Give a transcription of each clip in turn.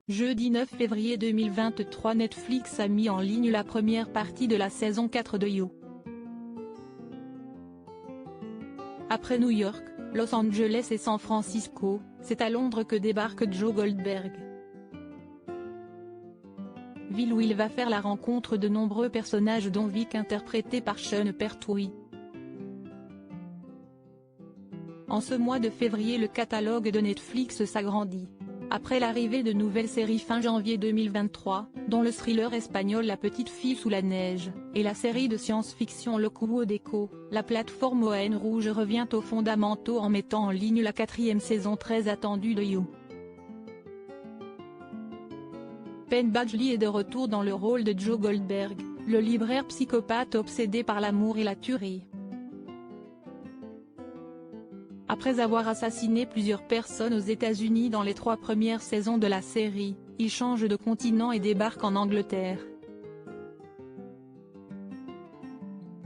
Jeudi 9 février 2023, Netflix a mis en ligne la première partie de la saison 4 de You. Après New York, Los Angeles et San Francisco, c'est à Londres que débarque Joe Goldberg. Ville où il va faire la rencontre de nombreux personnages dont Vic interprété par Sean Pertwee. En ce mois de février, le catalogue de Netflix s'agrandit. Après l'arrivée de nouvelles séries fin janvier 2023, dont le thriller espagnol La Petite Fille sous la neige, et la série de science-fiction Le Cubo d'Echo, la plateforme ON Rouge revient aux fondamentaux en mettant en ligne la 4e saison très attendue de You. Penn Badgley est de retour dans le rôle de Joe Goldberg, le libraire psychopathe obsédé par l'amour et la tuerie. Après avoir assassiné plusieurs personnes aux États-Unis dans les 3 premières saisons de la série, il change de continent et débarque en Angleterre.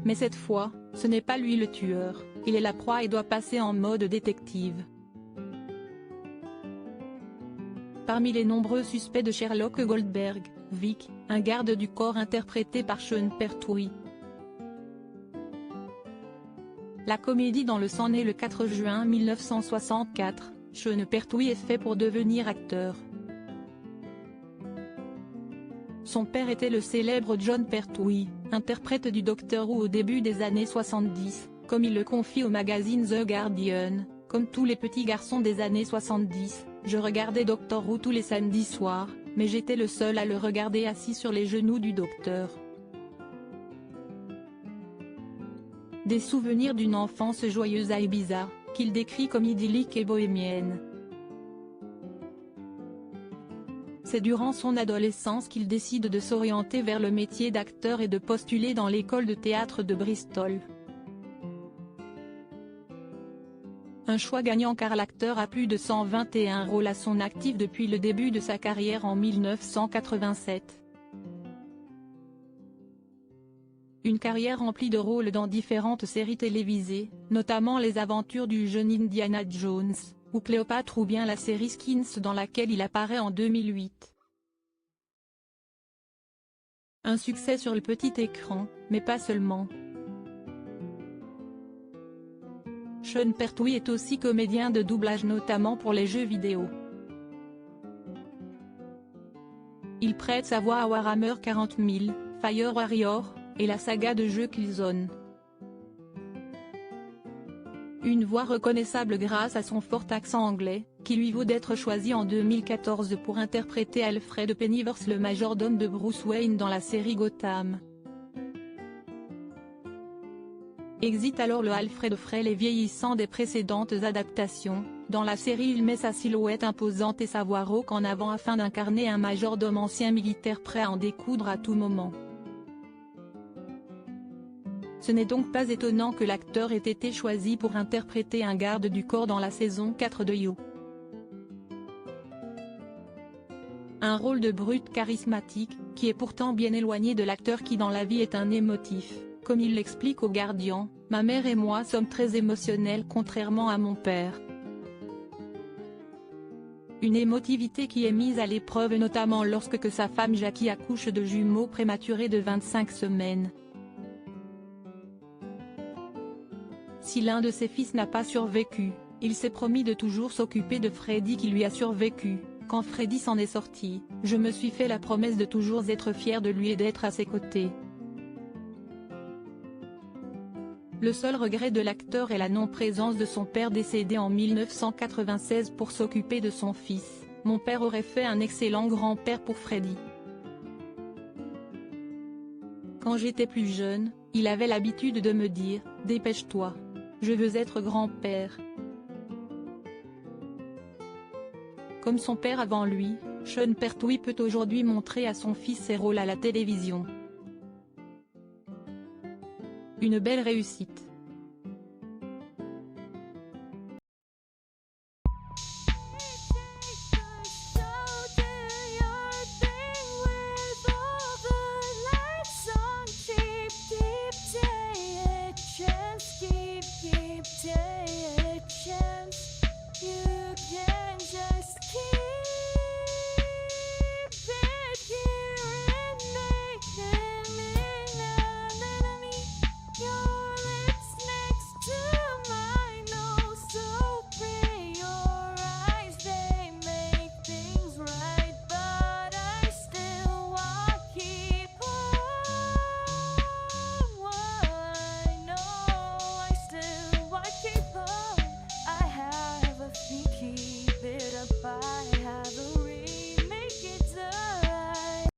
Mais cette fois, ce n'est pas lui le tueur, il est la proie et doit passer en mode détective. Parmi les nombreux suspects de Sherlock Goldberg, Vic, un garde du corps interprété par Sean Pertwee. La comédie dans le sang naît le 4 juin 1964, Sean Pertwee est fait pour devenir acteur. Son père était le célèbre John Pertwee, interprète du Docteur Who au début des années 70, comme il le confie au magazine The Guardian. Comme tous les petits garçons des années 70, je regardais Doctor Who tous les samedis soirs, mais j'étais le seul à le regarder assis sur les genoux du docteur. Des souvenirs d'une enfance joyeuse à Ibiza, qu'il décrit comme idyllique et bohémienne. C'est durant son adolescence qu'il décide de s'orienter vers le métier d'acteur et de postuler dans l'école de théâtre de Bristol. Un choix gagnant car l'acteur a plus de 121 rôles à son actif depuis le début de sa carrière en 1987. Une carrière remplie de rôles dans différentes séries télévisées, notamment Les Aventures du jeune Indiana Jones, ou Cléopâtre ou bien la série Skins dans laquelle il apparaît en 2008. Un succès sur le petit écran, mais pas seulement. Sean Pertwee est aussi comédien de doublage notamment pour les jeux vidéo. Il prête sa voix à Warhammer 40 000, Fire Warrior, et la saga de jeux Killzone. Une voix reconnaissable grâce à son fort accent anglais, qui lui vaut d'être choisi en 2014 pour interpréter Alfred Pennyworth, le majordome de Bruce Wayne dans la série Gotham. Exit alors le Alfred frêle et vieillissant des précédentes adaptations. Dans la série, il met sa silhouette imposante et sa voix rauque en avant afin d'incarner un majordome ancien militaire prêt à en découdre à tout moment. Ce n'est donc pas étonnant que l'acteur ait été choisi pour interpréter un garde du corps dans la saison 4 de You. Un rôle de brute charismatique, qui est pourtant bien éloigné de l'acteur qui dans la vie est un émotif, comme il l'explique au Guardian, « Ma mère et moi sommes très émotionnels contrairement à mon père. Une émotivité qui est mise à l'épreuve notamment lorsque que sa femme Jackie accouche de jumeaux prématurés de 25 semaines. Si l'un de ses fils n'a pas survécu, il s'est promis de toujours s'occuper de Freddy qui lui a survécu. Quand Freddy s'en est sorti, je me suis fait la promesse de toujours être fier de lui et d'être à ses côtés. » Le seul regret de l'acteur est la non-présence de son père décédé en 1996 pour s'occuper de son fils. « Mon père aurait fait un excellent grand-père pour Freddy. Quand j'étais plus jeune, il avait l'habitude de me dire « Dépêche-toi. Je veux être grand-père. » Comme son père avant lui, Sean Pertwee peut aujourd'hui montrer à son fils ses rôles à la télévision. Une belle réussite.